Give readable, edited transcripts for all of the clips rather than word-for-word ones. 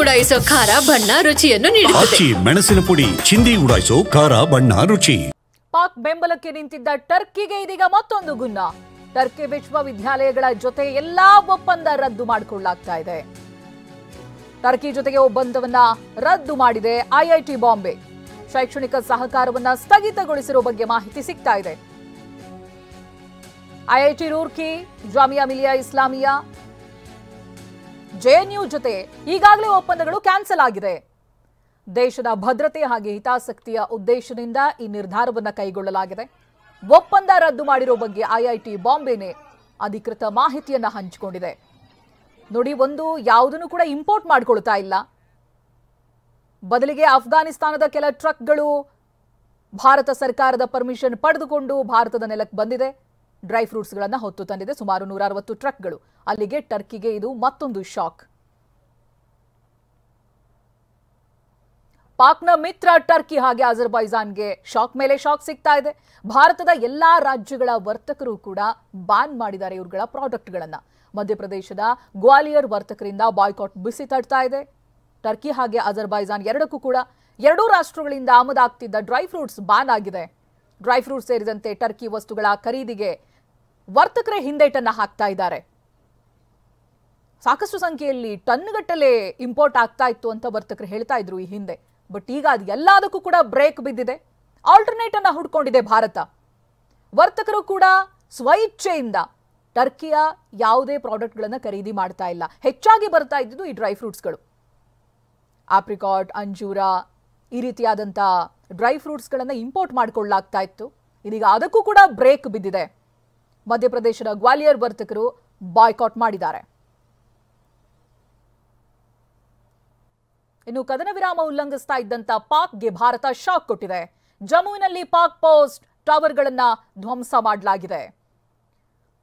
ಉಡಾಯಿಸೋ ಖಾರ ಬಣ್ಣ ರುಚಿಯನ್ನು ನೀಡುತ್ತದೆ. ಮೆಣಸಿನ ಪುಡಿ ಚಿಂದಿ ಉಡಾಯಿಸೋ ಖಾರ ಬಣ್ಣ ರುಚಿ. ಪಾಕ್ ಬೆಂಬಲಕ್ಕೆ ನಿಂತಿದ್ದ ಟರ್ಕಿಗೆ ಇದೀಗ ಮತ್ತೊಂದು ಗುನ್ನ. ಟರ್ಕಿ ವಿಶ್ವವಿದ್ಯಾಲಯಗಳ ಜೊತೆ ಎಲ್ಲಾ ಒಪ್ಪಂದ ರದ್ದು ಮಾಡಿಕೊಳ್ಳಲಾಗ್ತಾ ಇದೆ. ಟರ್ಕಿ ಜೊತೆಗೆ ಒಪ್ಪಂದವನ್ನ ರದ್ದು ಮಾಡಿದೆ ಐಐಟಿ ಬಾಂಬೆ. ಶೈಕ್ಷಣಿಕ ಸಹಕಾರವನ್ನ ಸ್ಥಗಿತಗೊಳಿಸಿರುವ ಬಗ್ಗೆ ಮಾಹಿತಿ ಸಿಗ್ತಾ ಇದೆ. ಐಐಟಿ ರೂರ್ಕಿ, ಜಾಮಿಯಾ ಮಿಲಿಯಾ ಇಸ್ಲಾಮಿಯಾ, ಜೆಎನ್ಯು ಜೊತೆ ಈಗಾಗಲೇ ಒಪ್ಪಂದಗಳು ಕ್ಯಾನ್ಸಲ್ ಆಗಿದೆ. ದೇಶದ ಭದ್ರತೆ ಹಾಗೆ ಹಿತಾಸಕ್ತಿಯ ಉದ್ದೇಶದಿಂದ ಈ ನಿರ್ಧಾರವನ್ನು ಕೈಗೊಳ್ಳಲಾಗಿದೆ. ಒಪ್ಪಂದ ರದ್ದು ಮಾಡಿರೋ ಬಗ್ಗೆ ಐಐಟಿ ಬಾಂಬೆನೇ ಅಧಿಕೃತ ಮಾಹಿತಿಯನ್ನ ಹಂಚಿಕೊಂಡಿದೆ. ನೋಡಿ, ಒಂದು ಯಾವುದನ್ನು ಕೂಡ ಇಂಪೋರ್ಟ್ ಮಾಡಿಕೊಳ್ತಾ ಇಲ್ಲ. ಬದಲಿಗೆ ಅಫ್ಘಾನಿಸ್ತಾನದ ಕೆಲ ಟ್ರಕ್ಗಳು ಭಾರತ ಸರ್ಕಾರದ ಪರ್ಮಿಷನ್ ಪಡೆದುಕೊಂಡು ಭಾರತದ ನೆಲಕ್ಕೆ ಬಂದಿದೆ. ಡ್ರೈ ಫ್ರೂಟ್ಸ್ಗಳನ್ನು ಹೊತ್ತು ತಂದಿದೆ. ಸುಮಾರು 160 ಟ್ರಕ್ಗಳು. ಅಲ್ಲಿಗೆ ಟರ್ಕಿಗೆ ಇದು ಮತ್ತೊಂದು ಶಾಕ್. ಪಾಕ್ನ ಮಿತ್ರ ಟರ್ಕಿ ಹಾಗೆ ಅಜರ್ಬೈಜಾನ್ಗೆ ಶಾಕ್ ಮೇಲೆ ಶಾಕ್ ಸಿಗ್ತಾ ಇದೆ. ಭಾರತದ ಎಲ್ಲಾ ರಾಜ್ಯಗಳ ವರ್ತಕರು ಕೂಡ ಬ್ಯಾನ್ ಮಾಡಿದ್ದಾರೆ ಇವುಗಳ ಪ್ರಾಡಕ್ಟ್ಗಳನ್ನ. ಮಧ್ಯಪ್ರದೇಶದ ಗ್ವಾಲಿಯರ್ ವರ್ತಕರಿಂದ ಬಾಯ್ಕಾಟ್ ಬಿಸಿ ತಡ್ತಾ ಇದೆ. ಟರ್ಕಿ ಹಾಗೆ ಅಜರ್ಬೈಜಾನ್ ಎರಡಕ್ಕೂ ಕೂಡ ಎರಡೂ ರಾಷ್ಟ್ರಗಳಿಂದ ಆಮದಾಗ್ತಿದ್ದ ಡ್ರೈ ಫ್ರೂಟ್ಸ್ ಬ್ಯಾನ್ ಆಗಿದೆ. ಡ್ರೈ ಫ್ರೂಟ್ಸ್ ಸೇರಿದಂತೆ ಟರ್ಕಿ ವಸ್ತುಗಳ ಖರೀದಿಗೆ ವರ್ತಕರೇ ಹಿಂದೇಟನ್ನ ಹಾಕ್ತಾ ಇದ್ದಾರೆ. ಸಾಕಷ್ಟು ಸಂಖ್ಯೆಯಲ್ಲಿ ಟನ್ಗಟ್ಟಲೆ ಇಂಪೋರ್ಟ್ ಆಗ್ತಾ ಇತ್ತು ಅಂತ ವರ್ತಕರು ಹೇಳ್ತಾ ಇದ್ರು ಈ ಹಿಂದೆ. ಬಟ್ ಈಗ ಅದು ಎಲ್ಲದಕ್ಕೂ ಕೂಡ ಬ್ರೇಕ್ ಬಿದ್ದಿದೆ. ಆಲ್ಟರ್ನೇಟ್ ಅನ್ನ ಹುಡ್ಕೊಂಡಿದೆ ಭಾರತ. ವರ್ತಕರು ಕೂಡ ಸ್ವಇಚ್ಛೆಯಿಂದ ಟರ್ಕಿಯ ಯಾವುದೇ ಪ್ರಾಡಕ್ಟ್ಗಳನ್ನು ಖರೀದಿ ಮಾಡ್ತಾ ಇಲ್ಲ. ಹೆಚ್ಚಾಗಿ ಬರ್ತಾ ಇದ್ದಿದ್ದು ಈ ಡ್ರೈ ಫ್ರೂಟ್ಸ್ಗಳು. ಆಪ್ರಿಕಾಟ್, ಅಂಜೂರ ಈ ರೀತಿಯಾದಂಥ ಡ್ರೈ ಫ್ರೂಟ್ಸ್ಗಳನ್ನು ಇಂಪೋರ್ಟ್ ಮಾಡಿಕೊಳ್ಳಲಾಗ್ತಾ ಇತ್ತು. ಇದೀಗ ಅದಕ್ಕೂ ಕೂಡ ಬ್ರೇಕ್ ಬಿದ್ದಿದೆ. ಮಧ್ಯಪ್ರದೇಶದ ಗ್ವಾಲಿಯರ್ ವರ್ತಕರು ಬಾಯ್ಕಾಟ್ ಮಾಡಿದ್ದಾರೆ. ಇನ್ನು ಕದನ ವಿರಾಮ ಉಲ್ಲಂಘಿಸ್ತಾ ಇದ್ದಂತ ಪಾಕ್ಗೆ ಭಾರತ ಶಾಕ್ ಕೊಟ್ಟಿದೆ. ಜಮ್ಮುವಿನಲ್ಲಿ ಪಾಕ್ ಪೋಸ್ಟ್ ಟವರ್ಗಳನ್ನ ಧ್ವಂಸ ಮಾಡಲಾಗಿದೆ.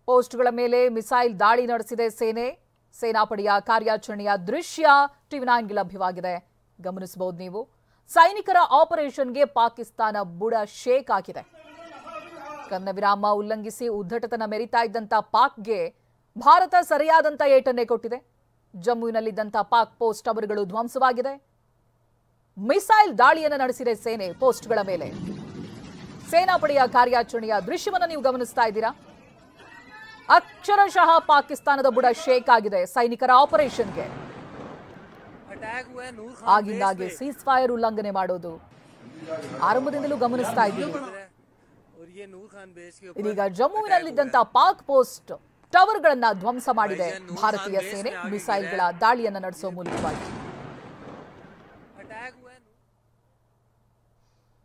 ಪೋಸ್ಟ್ಗಳ ಮೇಲೆ ಮಿಸೈಲ್ ದಾಳಿ ನಡೆಸಿದೆ ಸೇನೆ. ಸೇನಾಪಡೆಯ ಕಾರ್ಯಾಚರಣೆಯ ದೃಶ್ಯ ಟಿವಿ9ಗೆ ಲಭ್ಯವಾಗಿದೆ. ಗಮನಿಸಬಹುದು ನೀವು. ಸೈನಿಕರ ಆಪರೇಷನ್ಗೆ ಪಾಕಿಸ್ತಾನ ಬುಡ ಶೇಕ್ ಆಗಿದೆ. ಕದನ ವಿರಾಮ ಉಲ್ಲಂಘಿಸಿ ಉದ್ದಟತನ ಮೆರಿತಾ ಇದ್ದಂತ ಪಾಕ್ಗೆ ಭಾರತ ಸರಿಯಾದಂತ ಏಟನ್ನೇ ಕೊಟ್ಟಿದೆ. ಜಮ್ಮುವಿನಲ್ಲಿದ್ದಂಥ ಪಾಕ್ ಪೋಸ್ಟ್ ಟವರ್ಗಳು ಧ್ವಂಸವಾಗಿದೆ. ಮಿಸೈಲ್ ದಾಳಿಯನ್ನು ನಡೆಸಿದೆ ಸೇನೆ ಪೋಸ್ಟ್ಗಳ ಮೇಲೆ. ಸೇನಾಪಡೆಯ ಕಾರ್ಯಾಚರಣೆಯ ದೃಶ್ಯವನ್ನು ನೀವು ಗಮನಿಸ್ತಾ ಇದ್ದೀರಾ. ಅಕ್ಷರಶಃ ಪಾಕಿಸ್ತಾನದ ಬುಡ ಶೇಕ್ ಆಗಿದೆ ಸೈನಿಕರ ಆಪರೇಷನ್ಗೆ. ಆಗಿಂದಾಗೆ ಸೀಸ್ ಫೈರ್ ಉಲ್ಲಂಘನೆ ಮಾಡೋದು ಆರಂಭದಿಂದಲೂ ಗಮನಿಸ್ತಾ ಇದ್ದೀವಿ. ಇದೀಗ ಜಮ್ಮುವಿನಲ್ಲಿದ್ದಂಥ ಪಾಕ್ ಪೋಸ್ಟ್ ಟವರ್ಗಳನ್ನ ಧ್ವಂಸ ಮಾಡಿದೆ ಭಾರತೀಯ ಸೇನೆ ಮಿಸೈಲ್ಗಳ ದಾಳಿಯನ್ನು ನಡೆಸುವ ಮೂಲಕವಾಗಿ.